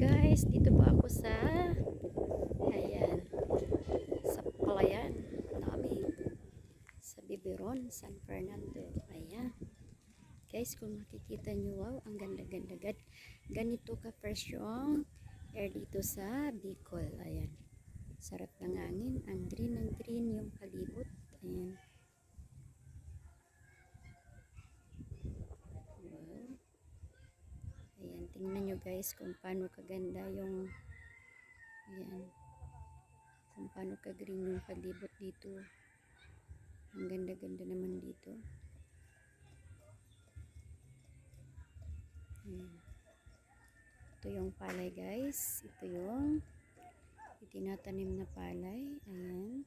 guys, dito ba ako sa ayan, sa palayan namin sa Biberon, San Fernando. Ayan guys, kung makikita nyo, wow, ang ganda-ganda. Ganito ka fresh yung air dito sa Bicol. Ayan, sarap ng hangin, ang green yung palibot. Ayan, wow. Ayan, tingnan nyo guys kung paano kaganda yung ayan, kung paano ka-green yung palibot dito. Ang ganda-ganda naman dito. Ayan. Ito yung palay guys. Ito yung itinatanim na palay. Ayan.